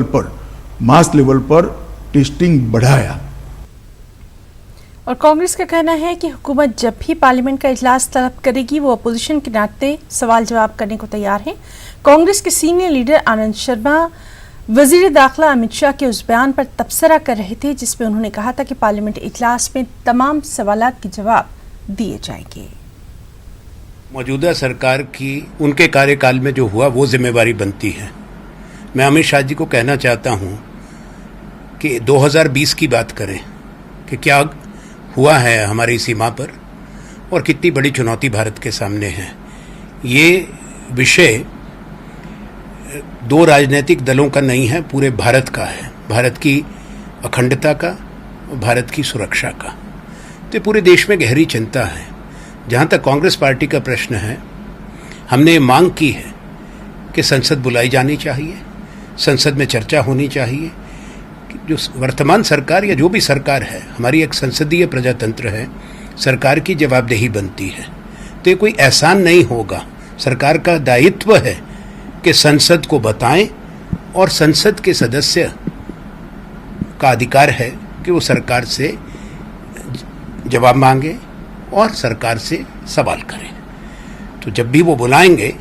पर mass level पर testing बढ़ाया। और कांग्रेस का कहना है कि हुकूमत जब भी पार्लियामेंट का इजलास तलब करेगी वो अपोजिशन के नाते सवाल जवाब करने को तैयार है। कांग्रेस के सीनियर लीडर आनंद शर्मा वजीर दाखिला अमित शाह के उस बयान पर तबसरा कर रहे थे जिसमें उन्होंने कहा था कि पार्लियामेंट इजलास में तमाम सवालात के जवाब दिए जाएंगे। मौजूदा सरकार की उनके कार्यकाल में जो हुआ वो जिम्मेवारी बनती है। मैं अमित शाह जी को कहना चाहता हूं कि 2020 की बात करें कि क्या हुआ है हमारी सीमा पर और कितनी बड़ी चुनौती भारत के सामने है। ये विषय दो राजनीतिक दलों का नहीं है, पूरे भारत का है, भारत की अखंडता का, भारत की सुरक्षा का। तो पूरे देश में गहरी चिंता है। जहाँ तक कांग्रेस पार्टी का प्रश्न है, हमने मांग की है कि संसद बुलाई जानी चाहिए, संसद में चर्चा होनी चाहिए। जो वर्तमान सरकार या जो भी सरकार है, हमारी एक संसदीय प्रजातंत्र है, सरकार की जवाबदेही बनती है। तो ये कोई एहसान नहीं होगा, सरकार का दायित्व है कि संसद को बताएं और संसद के सदस्य का अधिकार है कि वो सरकार से जवाब मांगे और सरकार से सवाल करें। तो जब भी वो बुलाएंगे,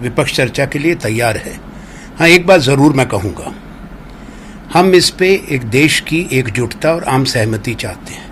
विपक्ष चर्चा के लिए तैयार है। हाँ, एक बात ज़रूर मैं कहूँगा, हम इस पे एक देश की एकजुटता और आम सहमति चाहते हैं।